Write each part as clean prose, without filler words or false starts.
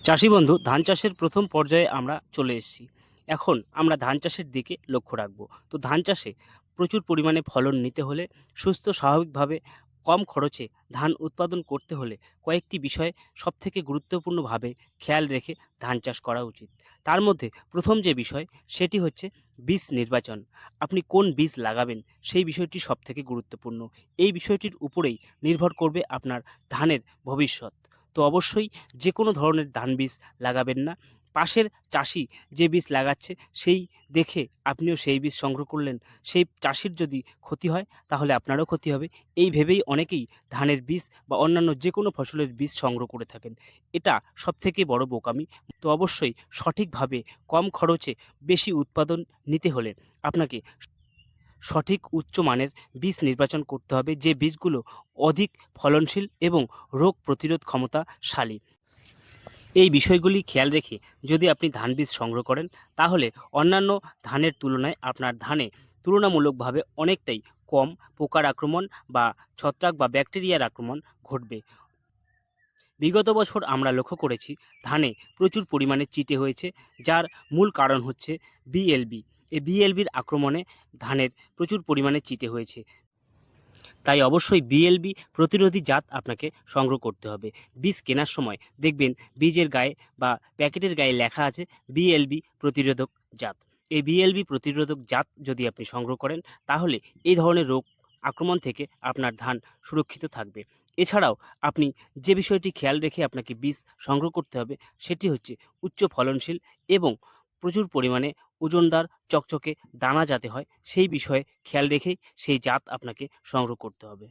চাষি বন্ধু, ধান চাষের প্রথম পর্যায়ে আমরা চলে এসেছি। এখন আমরা ধান চাষের দিকে লক্ষ্য রাখবো। তো ধান চাষে প্রচুর পরিমাণে ফলন নিতে হলে, সুস্থ স্বাভাবিকভাবে কম খরচে ধান উৎপাদন করতে হলে কয়েকটি বিষয় সবথেকে গুরুত্বপূর্ণভাবে খেয়াল রেখে ধান চাষ করা উচিত। তার মধ্যে প্রথম যে বিষয় সেটি হচ্ছে বীজ নির্বাচন। আপনি কোন বীজ লাগাবেন সেই বিষয়টি সবথেকে গুরুত্বপূর্ণ। এই বিষয়টির উপরেই নির্ভর করবে আপনার ধানের ভবিষ্যৎ। তো অবশ্যই যে কোনো ধরনের ধান বীজ লাগাবেন না। পাশের চাষি যে বীজ লাগাচ্ছে সেই দেখে আপনিও সেই বীজ সংগ্রহ করলেন। সেই চাষির যদি ক্ষতি হয় তাহলে আপনারও ক্ষতি হবে। এই ভেবেই অনেকেই ধানের বীজ বা অন্যান্য যে কোনো ফসলের বীজ সংগ্রহ করে থাকেন। এটা সবথেকে বড় বোকামি। তো অবশ্যই সঠিকভাবে কম খরচে বেশি উৎপাদন নিতে হলে আপনাকে সঠিক উচ্চমানের বীজ নির্বাচন করতে হবে, যে বীজগুলো অধিক ফলনশীল এবং রোগ প্রতিরোধ ক্ষমতাশালী। এই বিষয়গুলি খেয়াল রেখে যদি আপনি ধান বীজ সংগ্রহ করেন তাহলে অন্যান্য ধানের তুলনায় আপনার ধানে তুলনামূলকভাবে অনেকটাই কম পোকার আক্রমণ বা ছত্রাক বা ব্যাকটেরিয়ার আক্রমণ ঘটবে। বিগত বছর আমরা লক্ষ্য করেছি ধানে প্রচুর পরিমাণে চিটে হয়েছে, যার মূল কারণ হচ্ছে বিএলবি। এই বিএলবির আক্রমণে ধানের প্রচুর পরিমাণে চিটে হয়েছে। তাই অবশ্যই বিএলবি প্রতিরোধী জাত আপনাকে সংগ্রহ করতে হবে। বীজ কেনার সময় দেখবেন বীজের গায়ে বা প্যাকেটের গায়ে লেখা আছে বিএলবি প্রতিরোধক জাত। এই বিএলবি প্রতিরোধক জাত যদি আপনি সংগ্রহ করেন তাহলে এই ধরনের রোগ আক্রমণ থেকে আপনার ধান সুরক্ষিত থাকবে। এছাড়াও আপনি যে বিষয়টি খেয়াল রেখে আপনাকে বীজ সংগ্রহ করতে হবে সেটি হচ্ছে উচ্চ ফলনশীল এবং প্রচুর পরিমাণে ওজনদার চকচকে দানা যাতে হয় সেই বিষয়ে খেয়াল রেখেই সেই জাত আপনাকে সংগ্রহ করতে হবে।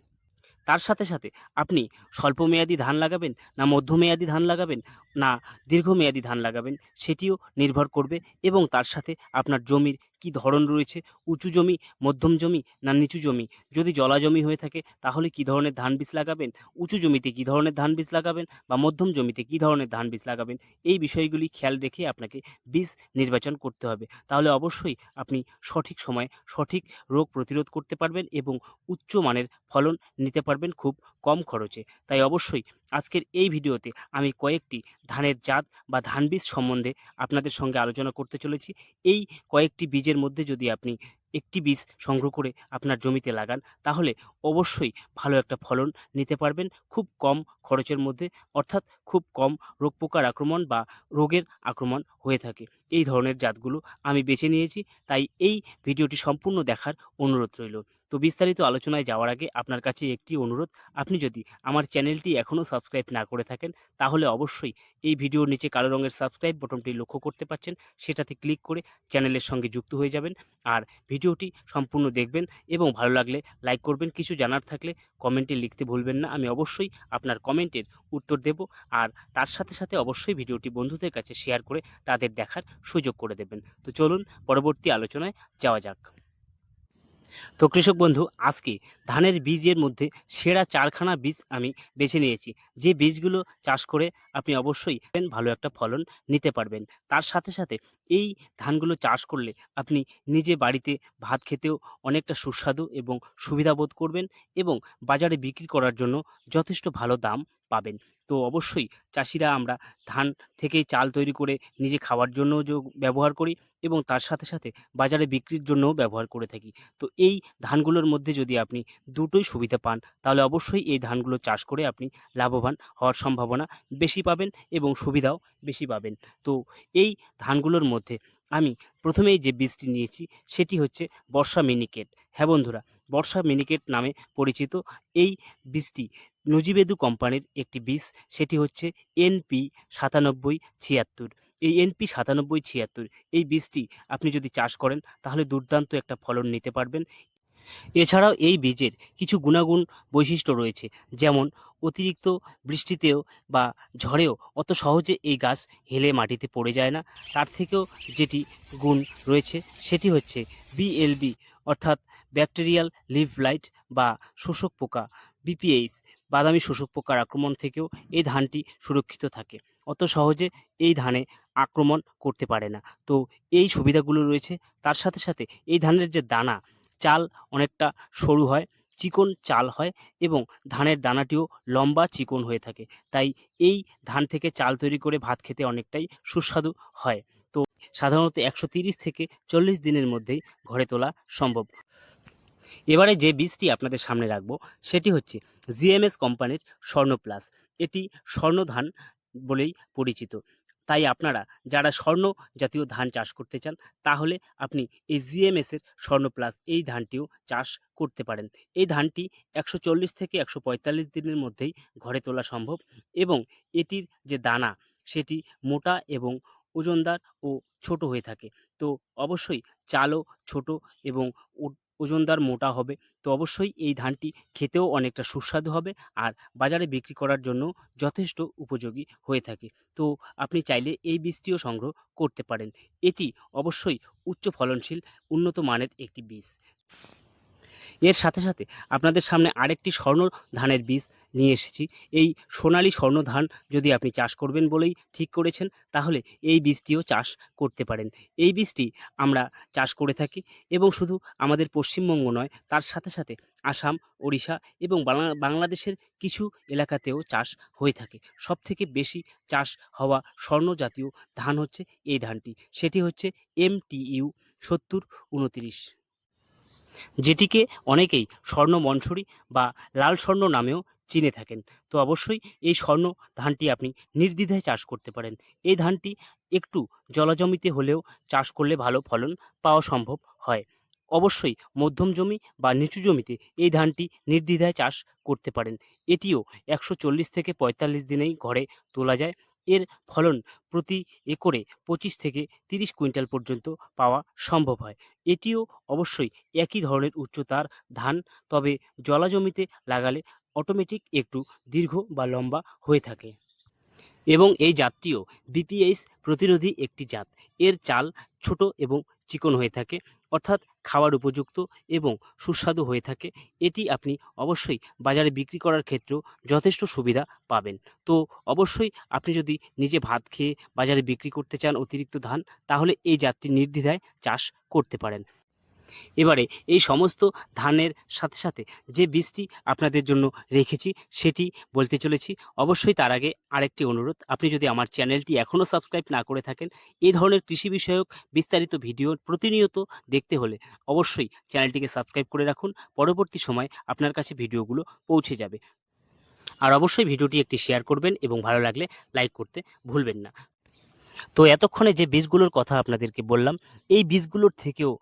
তার সাথে সাথে আপনি স্বল্পমেয়াদী ধান লাগাবেন না মধ্যমেয়াদী ধান লাগাবেন না দীর্ঘমেয়াদী ধান লাগাবেন সেটিও নির্ভর করবে, এবং তার সাথে আপনার জমির কি ধরন রয়েছে, উঁচু জমি, মধ্যম জমি না নিচু জমি। যদি জলা জমি হয়ে থাকে তাহলে কি ধরনের ধান বীজ লাগাবেন, উঁচু জমিতে কি ধরনের ধান বীজ লাগাবেন বা মধ্যম জমিতে কি ধরনের ধান বীজ লাগাবেন। এই বিষয়গুলি খেয়াল রেখে আপনাকে বীজ নির্বাচন করতে হবে। তাহলে অবশ্যই আপনি সঠিক সময়ে সঠিক রোগ প্রতিরোধ করতে পারবেন এবং উচ্চ মানের ফলন নিতে পারবেন খুব কম খরচে। তাই অবশ্যই আজকের এই ভিডিওতে আমি কয়েকটি ধানের জাত বা ধান বীজ সম্বন্ধে আপনাদের সঙ্গে আলোচনা করতে চলেছি। এই কয়েকটি বীজের মধ্যে যদি আপনি একটি বীজ সংগ্রহ করে আপনার জমিতে লাগান তাহলে অবশ্যই ভালো একটা ফলন নিতে পারবেন খুব কম খরচের মধ্যে, অর্থাৎ খুব কম রোগ পোকার আক্রমণ বা রোগের আক্রমণ হয়ে থাকে। এই ধরনের জাতগুলো আমি বেছে নিয়েছি, তাই এই ভিডিওটি সম্পূর্ণ দেখার অনুরোধ রইল। তো বিস্তারিত আলোচনায় যাওয়ার আগে আপনার কাছে একটি অনুরোধ, আপনি যদি আমার চ্যানেলটি এখনও সাবস্ক্রাইব না করে থাকেন তাহলে অবশ্যই এই ভিডিওর নিচে কালো রঙের সাবস্ক্রাইব বাটনটি লক্ষ্য করতে পাচ্ছেন, সেটাতে ক্লিক করে চ্যানেলের সঙ্গে যুক্ত হয়ে যাবেন। আর ভিডিওটি সম্পূর্ণ দেখবেন এবং ভালো লাগলে লাইক করবেন। কিছু জানার থাকলে কমেন্টে লিখতে ভুলবেন না, আমি অবশ্যই আপনার কমেন্টের উত্তর দেব। আর তার সাথে সাথে অবশ্যই ভিডিওটি বন্ধুদের কাছে শেয়ার করে তাদের দেখার সুযোগ করে দেবেন। তো চলুন পরবর্তী আলোচনায় যাওয়া যাক। তো কৃষক বন্ধু, আজকে ধানের বীজের মধ্যে সেরা 4খানা বীজ আমি বেছে নিয়েছি, যে বীজগুলো চাষ করে আপনি অবশ্যই ভালো একটা ফলন নিতে পারবেন। তার সাথে সাথে এই ধানগুলো চাষ করলে আপনি নিজে বাড়িতে ভাত খেতেও অনেকটা সুস্বাদু এবং সুবিধা বোধ করবেন এবং বাজারে বিক্রি করার জন্য যথেষ্ট ভালো দাম পাবেন। তো অবশ্যই চাষিরা আমরা ধান থেকেই চাল তৈরি করে নিজে খাওয়ার জন্যও ব্যবহার করি এবং তার সাথে সাথে বাজারে বিক্রির জন্যও ব্যবহার করে থাকি। তো এই ধানগুলোর মধ্যে যদি আপনি দুটোই সুবিধা পান তাহলে অবশ্যই এই ধানগুলো চাষ করে আপনি লাভবান হওয়ার সম্ভাবনা বেশি পাবেন এবং সুবিধাও বেশি পাবেন। তো এই ধানগুলোর মধ্যে আমি প্রথমেই যে বীজটি নিয়েছি সেটি হচ্ছে বর্ষা মিনিকেট। হ্যাঁ বন্ধুরা, বর্ষা মিনিকেট নামে পরিচিত এই বীজটি নজিবেদু কোম্পানির একটি বীজ, সেটি হচ্ছে NP 9776। এই NP 9776 এই বীজটি আপনি যদি চাষ করেন তাহলে দুর্দান্ত একটা ফলন নিতে পারবেন। এছাড়াও এই বীজের কিছু গুণাগুণ বৈশিষ্ট্য রয়েছে, যেমন অতিরিক্ত বৃষ্টিতেও বা ঝড়েও অত সহজে এই গাছ হেলে মাটিতে পড়ে যায় না। তার থেকেও যেটি গুণ রয়েছে সেটি হচ্ছে বিএলবি, অর্থাৎ ব্যাকটেরিয়াল লিভ ব্লাইট বা শোষক পোকা, BPH বাদামি শোষক পোকার আক্রমণ থেকেও এই ধানটি সুরক্ষিত থাকে। অত সহজে এই ধানে আক্রমণ করতে পারে না। তো এই সুবিধাগুলো রয়েছে। তার সাথে সাথে এই ধানের যে দানা, চাল অনেকটা সরু হয়, চিকন চাল হয় এবং ধানের দানাটিও লম্বা চিকন হয়ে থাকে। তাই এই ধান থেকে চাল তৈরি করে ভাত খেতে অনেকটাই সুস্বাদু হয়। তো সাধারণত ১৩০ থেকে ৪০ দিনের মধ্যেই ঘরে তোলা সম্ভব। এবারে যে বীজটি আপনাদের সামনে রাখবো সেটি হচ্ছে জিএমএস কোম্পানির স্বর্ণ প্লাস। এটি স্বর্ণ ধান বলেই পরিচিত। তাই আপনারা যারা স্বর্ণ জাতীয় ধান চাষ করতে চান তাহলে আপনি এই জিএমএস এর স্বর্ণ প্লাস এই ধানটিও চাষ করতে পারেন। এই ধানটি ১৪০ থেকে ১৪৫ দিনের মধ্যেই ঘরে তোলা সম্ভব এবং এটির যে দানা সেটি মোটা এবং ওজনদার ও ছোট হয়ে থাকে। তো অবশ্যই চালও ছোট এবং ওজনদার মোটা হবে। তো অবশ্যই এই ধানটি খেতেও অনেকটা সুস্বাদু হবে আর বাজারে বিক্রি করার জন্য যথেষ্ট উপযোগী হয়ে থাকে। তো আপনি চাইলে এই বীজটিও সংগ্রহ করতে পারেন। এটি অবশ্যই উচ্চ ফলনশীল উন্নত মানের একটি বীজ। এর সাথে সাথে আপনাদের সামনে আরেকটি স্বর্ণ ধানের বীজ নিয়ে এসেছি। এই সোনালী স্বর্ণ ধান যদি আপনি চাষ করবেন বলেই ঠিক করেছেন তাহলে এই বীজটিও চাষ করতে পারেন। এই বীজটি আমরা চাষ করে থাকি এবং শুধু আমাদের পশ্চিমবঙ্গ নয় তার সাথে সাথে আসাম, ওড়িশা এবং বাংলাদেশের কিছু এলাকাতেও চাষ হয়ে থাকে। সবথেকে বেশি চাষ হওয়া স্বর্ণ জাতীয় ধান হচ্ছে এই ধানটি। সেটি হচ্ছে MTU ৭০-২৯, যেটিকে অনেকেই স্বর্ণ মনসুরি বা লাল স্বর্ণ নামেও চিনে থাকেন। তো অবশ্যই এই স্বর্ণ ধানটি আপনি নির্দ্বিধায় চাষ করতে পারেন। এই ধানটি একটু জলাজমিতে হলেও চাষ করলে ভালো ফলন পাওয়া সম্ভব হয়। অবশ্যই মধ্যম জমি বা নিচু জমিতে এই ধানটি নির্দ্বিধায় চাষ করতে পারেন। এটিও ১৪০ থেকে ৪৫ দিনেই ঘরে তোলা যায়। এর ফলন প্রতি একরে ২৫ থেকে ৩০ কুইন্টাল পর্যন্ত পাওয়া সম্ভব হয়। এটিও অবশ্যই একই ধরনের উচ্চতার ধান, তবে জলা জমিতে লাগালে অটোমেটিক একটু দীর্ঘ বা লম্বা হয়ে থাকে এবং এই জাতটিও বিপিএইচ প্রতিরোধী একটি জাত। এর চাল ছোট এবং চিকন হয়ে থাকে, অর্থাৎ খাওয়ার উপযুক্ত এবং সুস্বাদু হয়ে থাকে। এটি আপনি অবশ্যই বাজারে বিক্রি করার ক্ষেত্রেও যথেষ্ট সুবিধা পাবেন। তো অবশ্যই আপনি যদি নিজে ভাত খেয়ে বাজারে বিক্রি করতে চান অতিরিক্ত ধান তাহলে এই জাতটি নির্দ্বিধায় চাষ করতে পারেন। এবারে এই সমস্ত ধানের সাথে সাথে যে বীজটি আপনাদের জন্য রেখেছি সেটি বলতে চলেছি। অবশ্যই তার আগে আরেকটি অনুরোধ, আপনি যদি আমার চ্যানেলটি এখনও সাবস্ক্রাইব না করে থাকেন, এই ধরনের কৃষি বিষয়ক বিস্তারিত ভিডিও প্রতিনিয়ত দেখতে হলে অবশ্যই চ্যানেলটিকে সাবস্ক্রাইব করে রাখুন। পরবর্তী সময়ে আপনার কাছে ভিডিওগুলো পৌঁছে যাবে। আর অবশ্যই ভিডিওটি একটি শেয়ার করবেন এবং ভালো লাগলে লাইক করতে ভুলবেন না। তো এতক্ষণে যে বীজগুলোর কথা আপনাদেরকে বললাম, এই বীজগুলোর থেকেও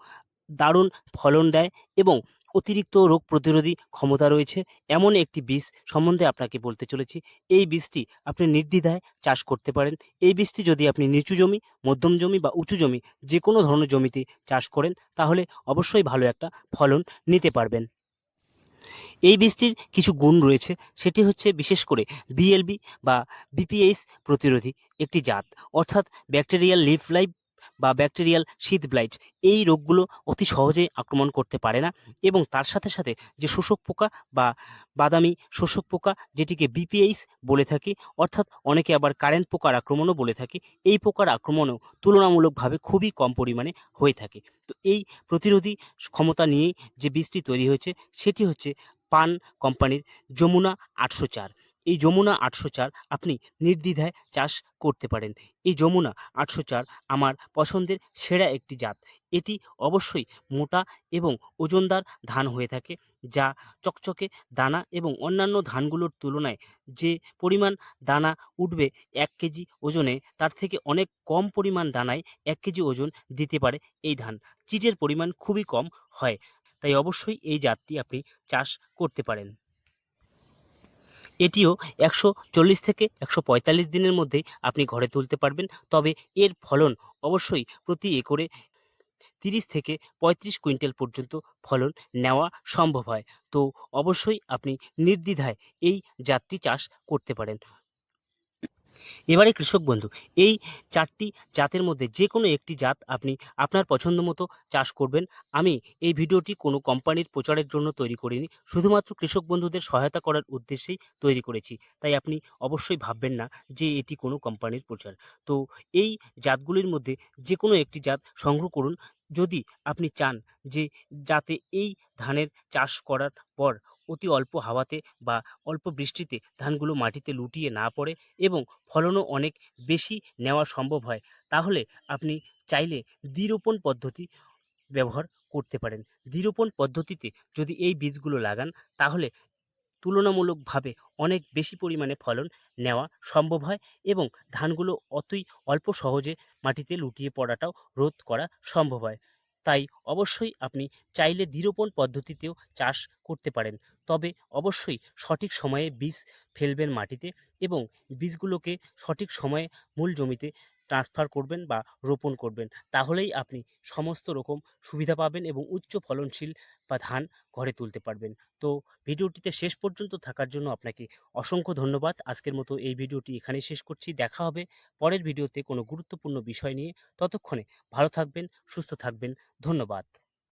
দারুণ ফলন দেয় এবং অতিরিক্ত রোগ প্রতিরোধী ক্ষমতা রয়েছে এমন একটি বীজ সম্বন্ধে আপনাকে বলতে চলেছি। এই বীজটি আপনি নির্দ্বিধায় চাষ করতে পারেন। এই বীজটি যদি আপনি নিচু জমি, মধ্যম জমি বা উঁচু জমি যে কোনো ধরনের জমিতে চাষ করেন তাহলে অবশ্যই ভালো একটা ফলন নিতে পারবেন। এই বীজটির কিছু গুণ রয়েছে, সেটি হচ্ছে বিশেষ করে বিএলবি বা বিপিএইচ প্রতিরোধী একটি জাত, অর্থাৎ ব্যাকটেরিয়াল লিফ লাইট বা ব্যাকটেরিয়াল শীথ ব্লাইট এই রোগগুলো অতি সহজেই আক্রমণ করতে পারে না এবং তার সাথে সাথে যে শোষক পোকা বা বাদামি শোষক পোকা যেটিকে বিপিএইচ বলে থাকি, অর্থাৎ অনেকে আবার কারেন্ট পোকার আক্রমণও বলে থাকি, এই পোকার আক্রমণও তুলনামূলকভাবে খুবই কম পরিমাণে হয়ে থাকে। তো এই প্রতিরোধী ক্ষমতা নিয়েই যে বীজটি তৈরি হয়েছে সেটি হচ্ছে পান কোম্পানির যমুনা ৮০৪। এই যমুনা ৮০৪ আপনি নির্দ্বিধায় চাষ করতে পারেন। এই যমুনা ৮০৪ আমার পছন্দের সেরা একটি জাত। এটি অবশ্যই মোটা এবং ওজনদার ধান হয়ে থাকে, যা চকচকে দানা এবং অন্যান্য ধানগুলোর তুলনায় যে পরিমাণ দানা উঠবে ১ কেজি ওজনে, তার থেকে অনেক কম পরিমাণ দানায় ১ কেজি ওজন দিতে পারে এই ধান। চিটের পরিমাণ খুবই কম হয়। তাই অবশ্যই এই জাতটি আপনি চাষ করতে পারেন। এটিও ১৪০ থেকে ১৪৫ দিনের মধ্যেই আপনি ঘরে তুলতে পারবেন। তবে এর ফলন অবশ্যই প্রতি একরে ৩০ থেকে ৩৫ কুইন্টাল পর্যন্ত ফলন নেওয়া সম্ভব হয়। তো অবশ্যই আপনি নির্দ্বিধায় এই জাতটি চাষ করতে পারেন। এবারে কৃষক বন্ধু, এই ৪ টি জাতের মধ্যে যেকোনো একটি জাত আপনি আপনার পছন্দ মতো চাষ করবেন। আমি এই ভিডিওটি কোনো কোম্পানির প্রচারের জন্য তৈরি করিনি। শুধুমাত্র কৃষক বন্ধুদের সহায়তা করার উদ্দেশ্যেই তৈরি করেছি। তাই আপনি অবশ্যই ভাববেন না যে এটি কোনো কোম্পানির প্রচার। তো এই জাতগুলির মধ্যে যেকোনো একটি জাত সংগ্রহ করুন। যদি আপনি চান যে যাতে এই ধানের চাষ করার পর অতি অল্প হাওয়াতে বা অল্প বৃষ্টিতে ধানগুলো মাটিতে লুটিয়ে না পড়ে এবং ফলনও অনেক বেশি নেওয়া সম্ভব হয়, তাহলে আপনি চাইলে দ্বিরোপণ পদ্ধতি ব্যবহার করতে পারেন। দ্বিরোপণ পদ্ধতিতে যদি এই বীজগুলো লাগান, তাহলে তুলনামূলকভাবে অনেক বেশি পরিমাণে ফলন নেওয়া সম্ভব হয় এবং ধানগুলো অতই অল্প সহজে মাটিতে লুটিয়ে পড়াটাও রোধ করা সম্ভব হয়। তাই অবশ্যই আপনি চাইলে দ্বিরোপণ পদ্ধতিতেও চাষ করতে পারেন। তবে অবশ্যই সঠিক সময়ে বীজ ফেলবেন মাটিতে এবং বীজগুলোকে সঠিক সময়ে মূল জমিতে ট্রান্সফার করবেন বা রোপণ করবেন। তাহলেই আপনি সমস্ত রকম সুবিধা পাবেন এবং উচ্চ ফলনশীল বা ধান ঘরে তুলতে পারবেন। তো ভিডিওটিতে শেষ পর্যন্ত থাকার জন্য আপনাকে অসংখ্য ধন্যবাদ। আজকের মতো এই ভিডিওটি এখানেই শেষ করছি। দেখা হবে পরের ভিডিওতে কোনো গুরুত্বপূর্ণ বিষয় নিয়ে। ততক্ষণে ভালো থাকবেন, সুস্থ থাকবেন। ধন্যবাদ।